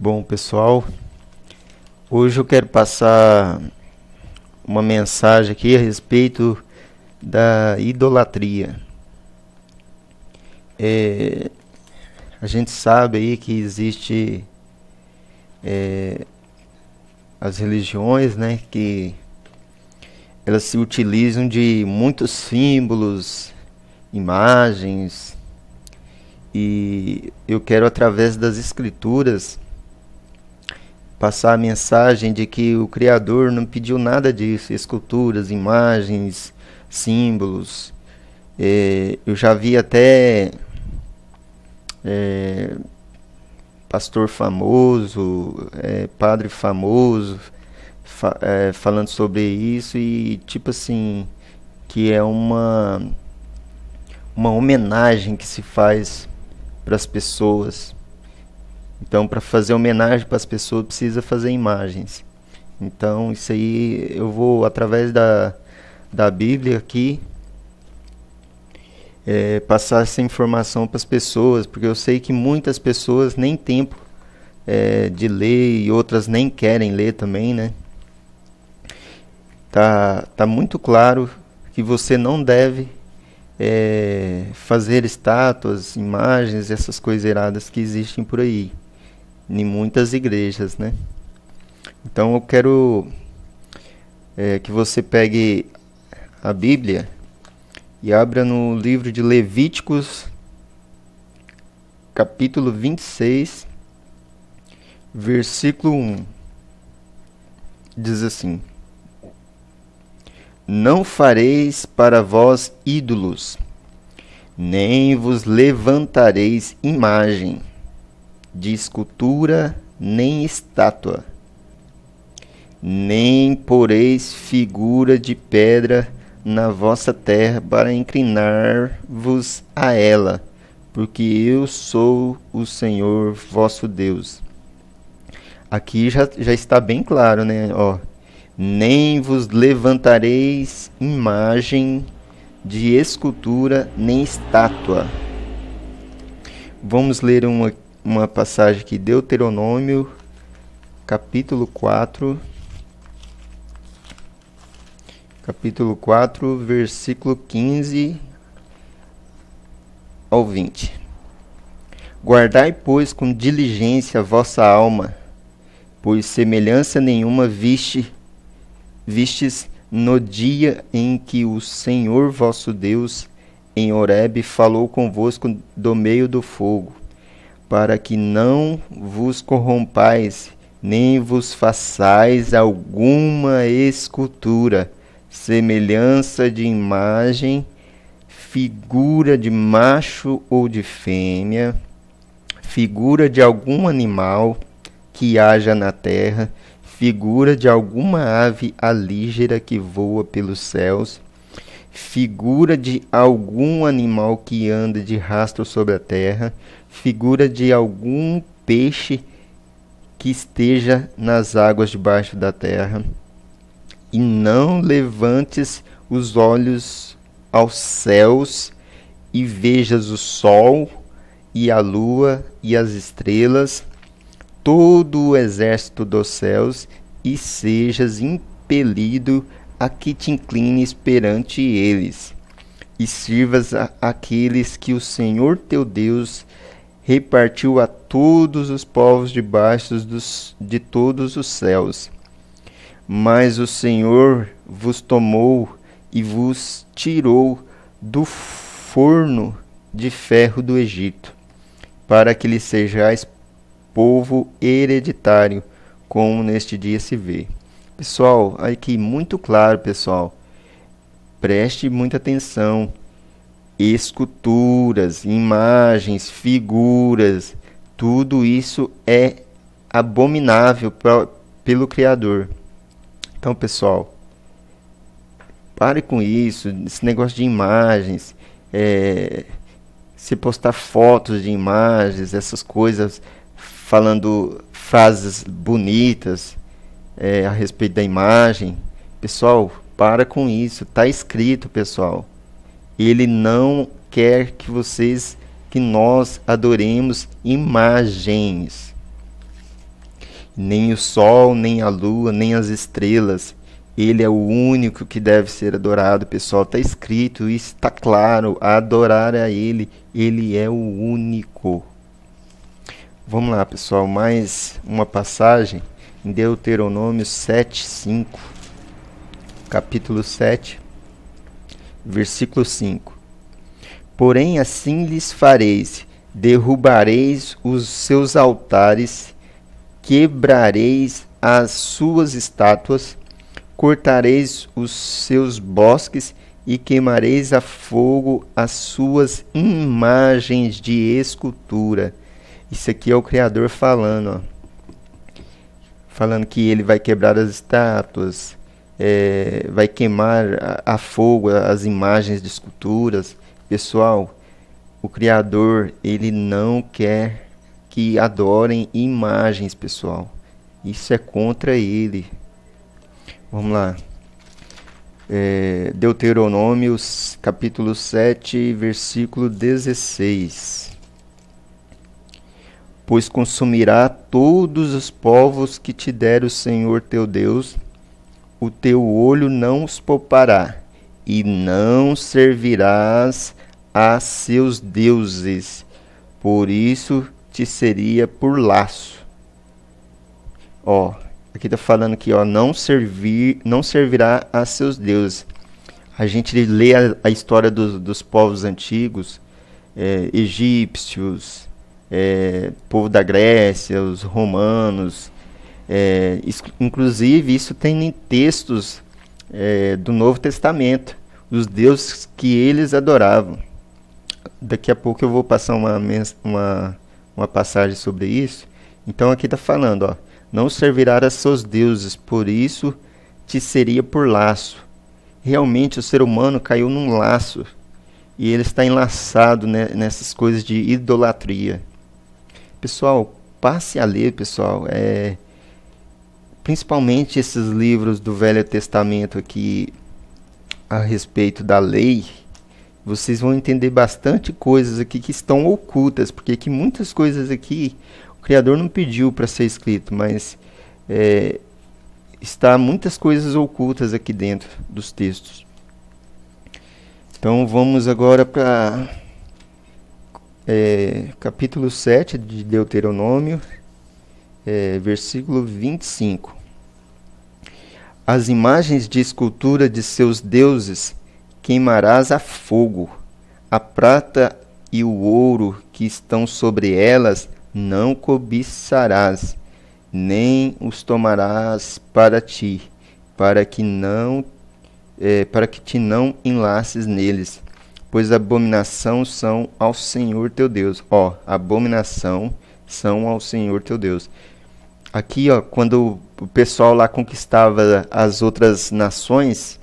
Bom, pessoal, hoje eu quero passar uma mensagem aqui a respeito da idolatria. A gente sabe aí que existe as religiões, né, que elas se utilizam de muitos símbolos, imagens, e eu quero através das escrituras passar a mensagem de que o Criador não pediu nada disso, esculturas, imagens, símbolos. Eu já vi até pastor famoso, padre famoso, falando sobre isso e tipo assim, que é uma homenagem que se faz para as pessoas. Então, para fazer homenagem para as pessoas, precisa fazer imagens. Então, isso aí eu vou, através da Bíblia aqui, passar essa informação para as pessoas, porque eu sei que muitas pessoas nem tempo de ler e outras nem querem ler também, né? Tá muito claro que você não deve fazer estátuas, imagens, essas coisas erradas que existem por aí em muitas igrejas, né? Então eu quero que você pegue a Bíblia e abra no livro de Levíticos, capítulo 26, versículo 1. Diz assim: Não fareis para vós ídolos, nem vos levantareis imagem de escultura, nem estátua, nem poreis figura de pedra na vossa terra para inclinar-vos a ela, porque eu sou o Senhor vosso Deus. Aqui já está bem claro, né? Ó, nem vos levantareis imagem de escultura, nem estátua. Vamos ler uma passagem aqui, Deuteronômio, capítulo 4, versículo 15 ao 20. Guardai, pois, com diligência a vossa alma, pois semelhança nenhuma vistes no dia em que o Senhor vosso Deus em Horebe falou convosco do meio do fogo, para que não vos corrompais, nem vos façais alguma escultura, semelhança de imagem, figura de macho ou de fêmea, figura de algum animal que haja na terra, figura de alguma ave alígera que voa pelos céus, figura de algum animal que anda de rastro sobre a terra, figura de algum peixe que esteja nas águas debaixo da terra. E não levantes os olhos aos céus e vejas o sol e a lua e as estrelas, todo o exército dos céus, e sejas impelido a que te inclines perante eles, e sirvas aqueles que o Senhor teu Deus repartiu a todos os povos debaixo de todos os céus. Mas o Senhor vos tomou e vos tirou do forno de ferro do Egito, para que lhe sejais povo hereditário, como neste dia se vê. Pessoal, aqui muito claro, pessoal. Preste muita atenção. Esculturas, imagens, figuras, tudo isso é abominável pelo Criador. Então, pessoal, pare com isso, esse negócio de imagens, se postar fotos de imagens, essas coisas, falando frases bonitas a respeito da imagem. Pessoal, para com isso, está escrito, pessoal. Ele não quer que nós adoremos imagens. nem o sol, nem a lua, nem as estrelas. Ele é o único que deve ser adorado, pessoal. Está escrito, isso está claro. Adorar a Ele. Ele é o único. Vamos lá, pessoal. Mais uma passagem em Deuteronômio 7:5. Capítulo 7, versículo 5. Porém, assim lhes fareis: derrubareis os seus altares, quebrareis as suas estátuas, cortareis os seus bosques e queimareis a fogo as suas imagens de escultura. Isso aqui é o Criador falando, ó. Falando que ele vai quebrar as estátuas, vai queimar a fogo as imagens de esculturas. Pessoal, o Criador, ele não quer que adorem imagens, pessoal. Isso é contra ele. Vamos lá. Deuteronômio, capítulo 7, versículo 16. Pois consumirá todos os povos que te der o Senhor teu Deus, o teu olho não os poupará, e não servirás a seus deuses, por isso te seria por laço. Ó, aqui está falando que não servirá a seus deuses. A gente lê a história dos povos antigos, egípcios, povo da Grécia, os romanos. Inclusive, isso tem em textos do Novo Testamento, os deuses que eles adoravam. Daqui a pouco eu vou passar uma passagem sobre isso. Então aqui está falando, ó, não servirá a seus deuses, por isso te seria por laço. Realmente o ser humano caiu num laço e ele está enlaçado, né, nessas coisas de idolatria. Pessoal, passe a ler, pessoal, principalmente esses livros do Velho Testamento aqui a respeito da lei. Vocês vão entender bastante coisas aqui que estão ocultas, porque aqui muitas coisas aqui o Criador não pediu para ser escrito, mas está muitas coisas ocultas aqui dentro dos textos. Então vamos agora para capítulo 7 de Deuteronômio, versículo 25. As imagens de escultura de seus deuses queimarás a fogo. A prata e o ouro que estão sobre elas não cobiçarás, nem os tomarás para ti, para que te não enlaces neles, pois abominação são ao Senhor teu Deus. Ó, abominação são ao Senhor teu Deus. Aqui, ó, quando o pessoal lá conquistava as outras nações,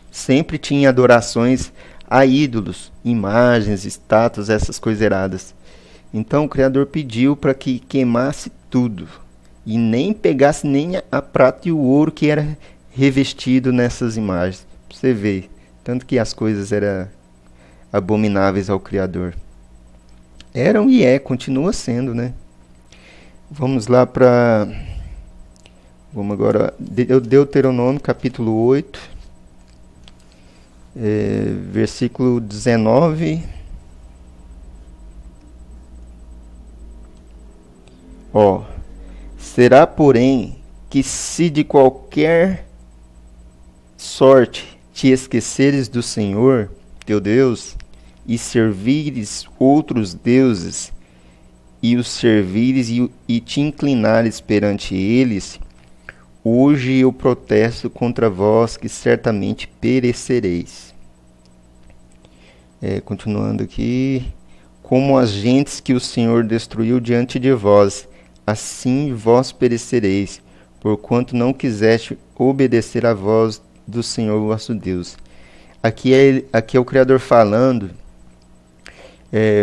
sempre tinha adorações a ídolos, imagens, estátuas, essas coisas eradas. Então o Criador pediu para que queimasse tudo e nem pegasse nem a prata e o ouro que era revestido nessas imagens. Pra você ver, tanto que as coisas eram abomináveis ao Criador. Eram e continua sendo, né? Vamos lá para... Vamos agora... Deuteronômio, capítulo 8, versículo 19. Ó, será, porém, que se de qualquer sorte te esqueceres do Senhor, teu Deus, e servires outros deuses, e os servires e te inclinares perante eles, hoje eu protesto contra vós que certamente perecereis. Continuando aqui, como as gentes que o Senhor destruiu diante de vós, assim vós perecereis, porquanto não quiseste obedecer à voz do Senhor vosso Deus. Aqui é o Criador falando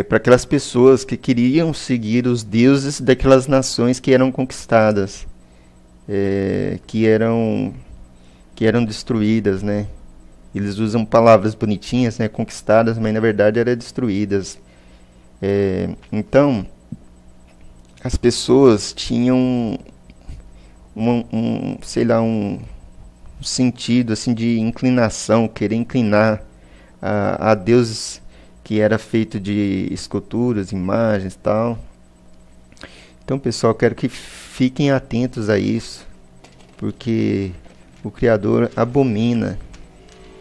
para aquelas pessoas que queriam seguir os deuses daquelas nações que eram conquistadas, que eram destruídas, né? Eles usam palavras bonitinhas, né? Conquistadas, mas na verdade eram destruídas. Então, as pessoas tinham sei lá, um sentido assim de inclinação, querer inclinar a deuses que era feito de esculturas, imagens e tal. Então, pessoal, quero que fiquem atentos a isso, porque o Criador abomina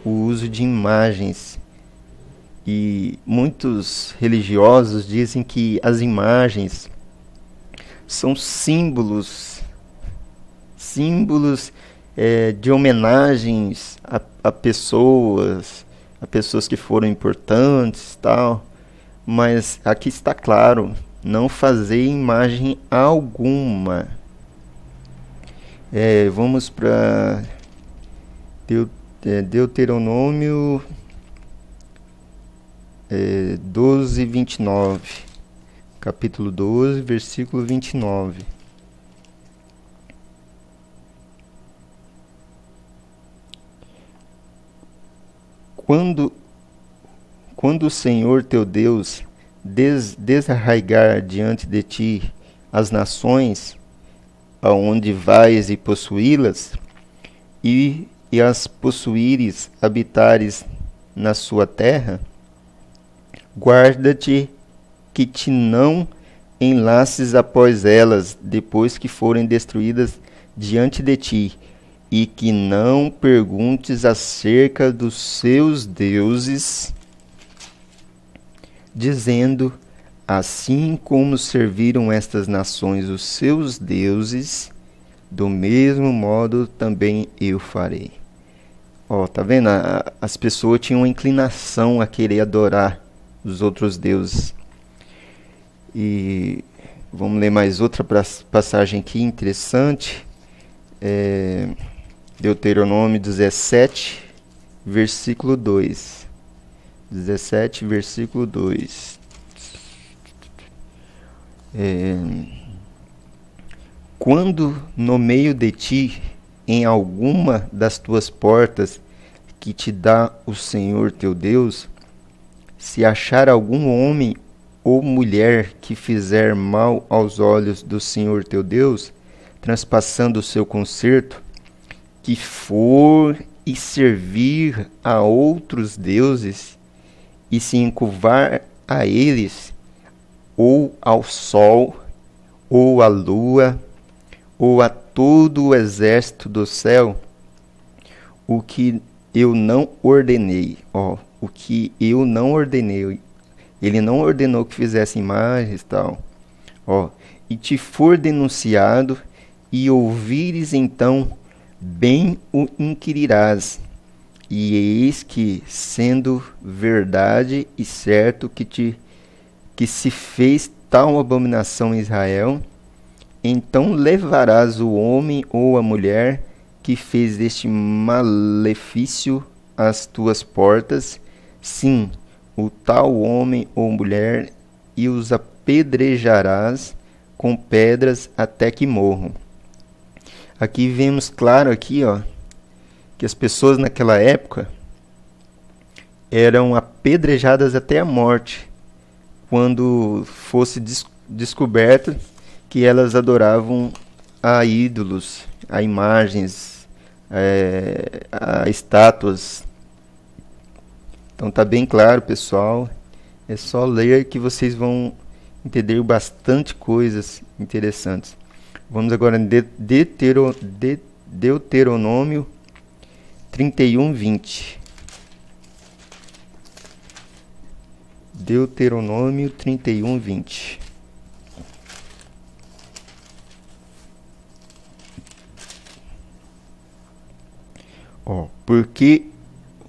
o uso de imagens. E muitos religiosos dizem que as imagens são símbolos de homenagens a pessoas, a pessoas que foram importantes, tal. Mas aqui está claro, não fazer imagem alguma. Vamos para Deuteronômio 12, 29. Capítulo 12, versículo 29. Quando o Senhor teu Deus desarraigar diante de ti as nações aonde vais e possuí-las, e as possuíres, habitares na sua terra, guarda-te que te não enlaces após elas, depois que forem destruídas diante de ti, e que não perguntes acerca dos seus deuses, dizendo: assim como serviram estas nações os seus deuses, do mesmo modo também eu farei. Tá vendo? As pessoas tinham uma inclinação a querer adorar os outros deuses. E vamos ler mais outra passagem aqui interessante. Deuteronômio 17, versículo 2. 17, versículo 2. Quando no meio de ti, em alguma das tuas portas que te dá o Senhor teu Deus, se achar algum homem ou mulher que fizer mal aos olhos do Senhor teu Deus, transpassando o seu concerto, que for e servir a outros deuses, e se encurvar a eles, ou ao sol, ou à lua, ou a todo o exército do céu, o que eu não ordenei. O que eu não ordenei. Ele não ordenou que fizesse imagens e tal. E te for denunciado, e ouvires então, bem o inquirirás. E eis que, sendo verdade e certo que se fez tal abominação em Israel, então levarás o homem ou a mulher que fez este malefício às tuas portas, sim, o tal homem ou mulher, e os apedrejarás com pedras até que morram. Aqui vemos claro aqui, que as pessoas naquela época eram apedrejadas até a morte, quando fosse descoberto que elas adoravam a ídolos, a imagens, a estátuas. Então tá bem claro, pessoal. É só ler que vocês vão entender bastante coisas interessantes. Vamos agora em Deuteronômio 31, 20. Deuteronômio 31, 20. Porque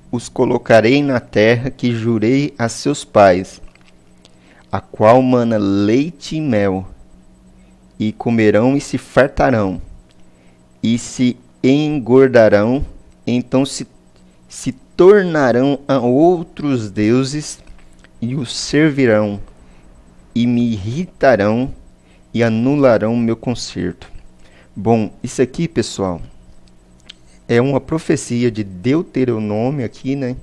os colocarei na terra que jurei a seus pais, a qual mana leite e mel, e comerão e se fartarão, e se engordarão, então se tornarão a outros deuses, e os servirão, e me irritarão, e anularão meu concerto. Bom, isso aqui, pessoal, é uma profecia de Deuteronômio aqui, né?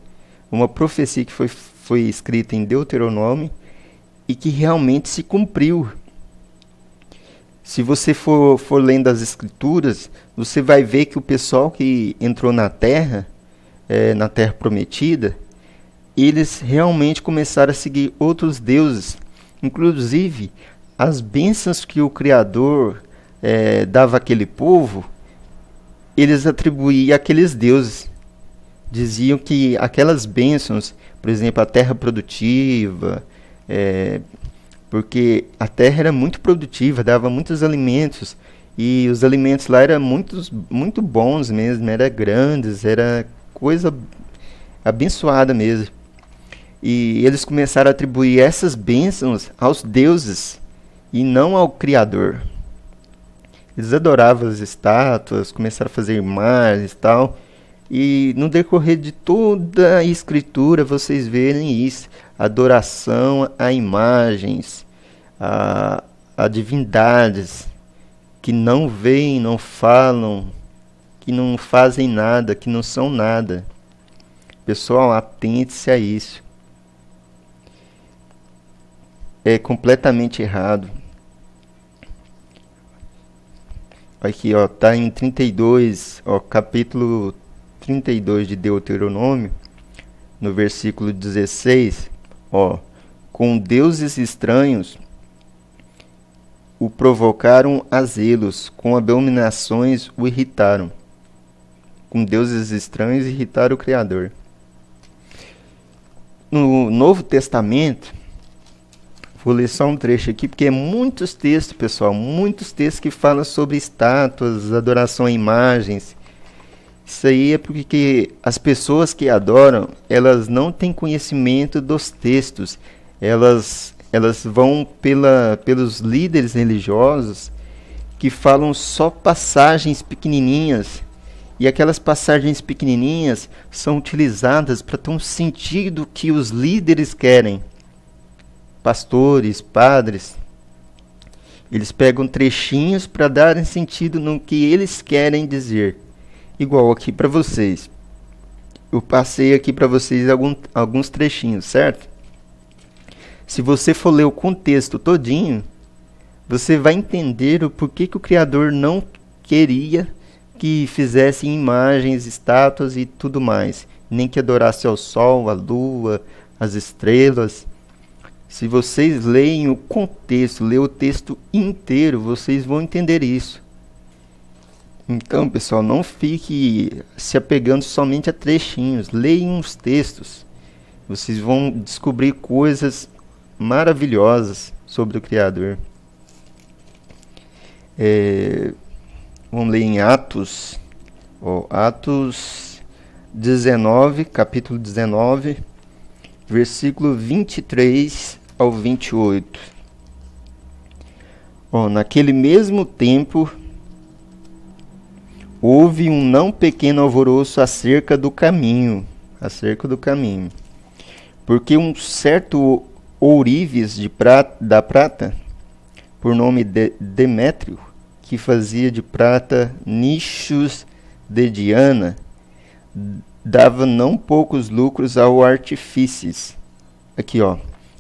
Uma profecia que foi escrita em Deuteronômio e que realmente se cumpriu. Se você for lendo as escrituras, você vai ver que o pessoal que entrou na Terra Prometida, eles realmente começaram a seguir outros deuses. Inclusive, as bênçãos que o Criador dava àquele povo, eles atribuíam àqueles deuses. Diziam que aquelas bênçãos, por exemplo, a terra produtiva, porque a terra era muito produtiva, dava muitos alimentos, e os alimentos lá eram muito bons mesmo, eram grandes, era coisa abençoada mesmo. E eles começaram a atribuir essas bênçãos aos deuses e não ao Criador. Eles adoravam as estátuas, começaram a fazer imagens e tal. E no decorrer de toda a escritura vocês verem isso, adoração a imagens, a divindades que não veem, não falam, que não fazem nada, que não são nada. Pessoal, atente-se a isso. É completamente errado. Aqui, ó, tá em 32, ó, capítulo 32 de Deuteronômio, no versículo 16, ó, com deuses estranhos o provocaram a zelos, com abominações o irritaram. Com deuses estranhos irritaram o Criador. No Novo Testamento, vou ler só um trecho aqui, porque é muitos textos, pessoal, muitos textos que falam sobre estátuas, adoração a imagens. Isso aí é porque as pessoas que adoram, elas não têm conhecimento dos textos. Elas vão pelos líderes religiosos que falam só passagens pequenininhas. E aquelas passagens pequenininhas são utilizadas para ter um sentido que os líderes querem. Pastores, padres, eles pegam trechinhos para darem sentido no que eles querem dizer. Igual aqui para vocês. Eu passei aqui para vocês alguns trechinhos, certo? Se você for ler o contexto todinho, você vai entender o porquê que o Criador não queria que fizessem imagens, estátuas e tudo mais. Nem que adorasse ao sol, a lua, as estrelas. Se vocês leem o contexto, ler o texto inteiro, vocês vão entender isso. Então, pessoal, não fique se apegando somente a trechinhos. Leiam os textos. Vocês vão descobrir coisas maravilhosas sobre o Criador. Vamos ler em Atos. Atos 19, capítulo 19, versículo 23 ao 28. Naquele mesmo tempo, houve um não pequeno alvoroço acerca do caminho, porque um certo ourives da prata, por nome Demétrio, que fazia de prata nichos de Diana, dava não poucos lucros ao artífices. Aqui, ó,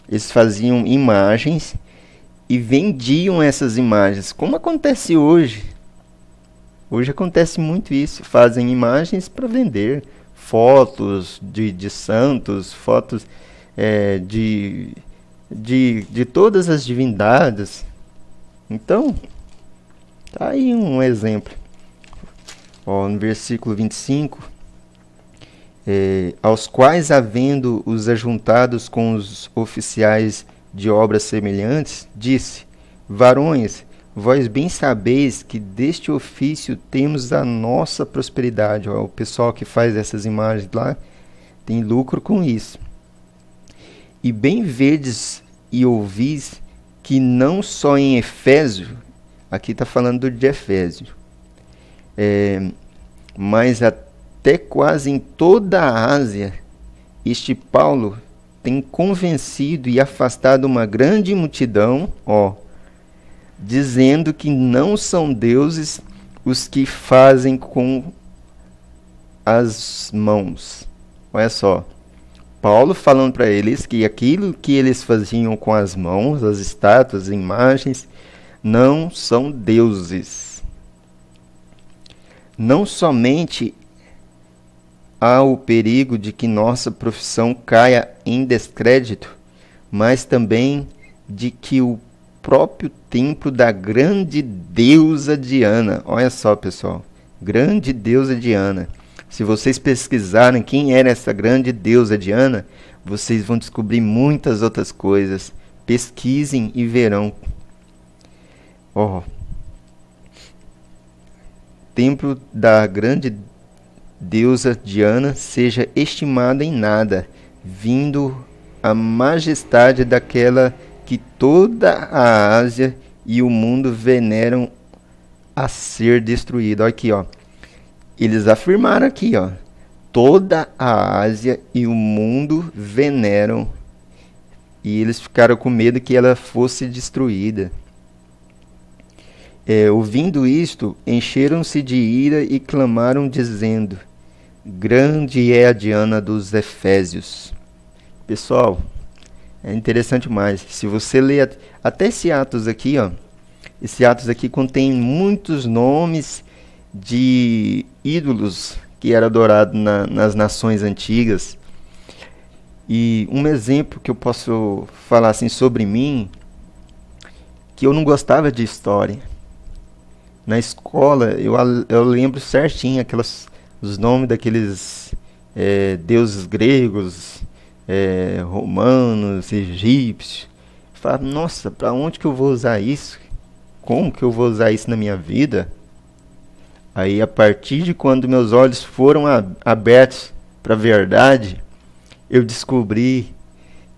eles faziam imagens e vendiam essas imagens, como acontece hoje. Hoje acontece muito isso, fazem imagens para vender, fotos de santos, fotos de todas as divindades. Então, tá aí um exemplo. No versículo 25, aos quais, havendo os ajuntados com os oficiais de obras semelhantes, disse: varões, vós bem sabeis que deste ofício temos a nossa prosperidade. O pessoal que faz essas imagens lá tem lucro com isso. E bem vedes e ouvis que não só em Efésio, aqui está falando de Efésio, mas até quase em toda a Ásia, este Paulo tem convencido e afastado uma grande multidão, dizendo que não são deuses os que fazem com as mãos. Olha só, Paulo falando para eles que aquilo que eles faziam com as mãos, as estátuas, as imagens, não são deuses. Não somente há o perigo de que nossa profissão caia em descrédito, mas também de que o próprio templo da grande deusa Diana, olha só pessoal, grande deusa Diana, se vocês pesquisarem quem era essa grande deusa Diana, vocês vão descobrir muitas outras coisas. Pesquisem e verão. Templo da grande deusa Diana seja estimada em nada, vindo a majestade daquela que toda a Ásia e o mundo veneram a ser destruída. Olha aqui, ó. Eles afirmaram aqui, ó. Toda a Ásia e o mundo veneram. E eles ficaram com medo que ela fosse destruída. Ouvindo isto, encheram-se de ira e clamaram, dizendo: grande é a Diana dos Efésios. Pessoal, é interessante mais. Se você ler até esse Atos aqui, ó, esse Atos aqui contém muitos nomes de ídolos que eram adorados nas nações antigas. E um exemplo que eu posso falar assim sobre mim, que eu não gostava de história. Na escola eu lembro certinho os nomes daqueles deuses gregos, romanos, egípcios. Falava, nossa, para onde que eu vou usar isso? Como que eu vou usar isso na minha vida? Aí, a partir de quando meus olhos foram abertos para a verdade, eu descobri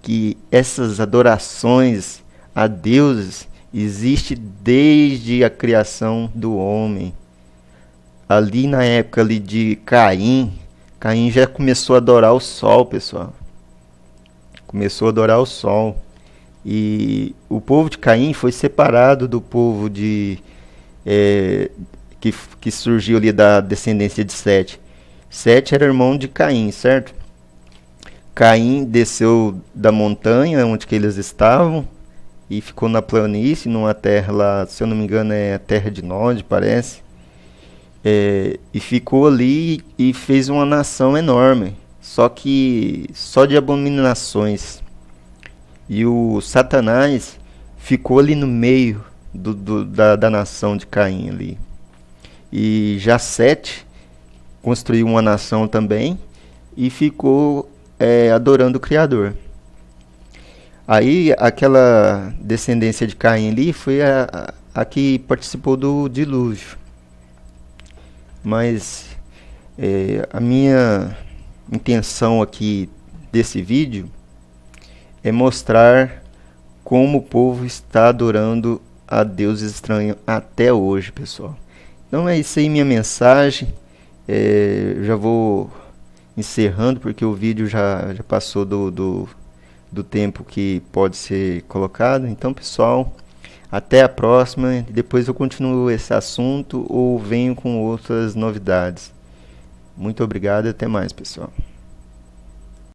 que essas adorações a deuses existem desde a criação do homem. Ali na época ali de Caim já começou a adorar o sol, pessoal. Começou a adorar o sol. E o povo de Caim foi separado do povo que surgiu ali da descendência de Sete. Sete era irmão de Caim, certo? Caim desceu da montanha onde que eles estavam e ficou na planície, numa terra lá, se eu não me engano é a terra de Nod, parece. E ficou ali e fez uma nação enorme, só de abominações. E o Satanás ficou ali no meio da nação de Caim ali. E já Sete construiu uma nação também e ficou adorando o Criador. Aí aquela descendência de Caim ali foi a que participou do dilúvio. Mas a minha intenção aqui desse vídeo é mostrar como o povo está adorando a Deus estranho até hoje, pessoal. Então é isso aí, minha mensagem. Já vou encerrando porque o vídeo já passou do tempo que pode ser colocado. Então, pessoal, até a próxima. Depois eu continuo esse assunto ou venho com outras novidades. Muito obrigado e até mais, pessoal.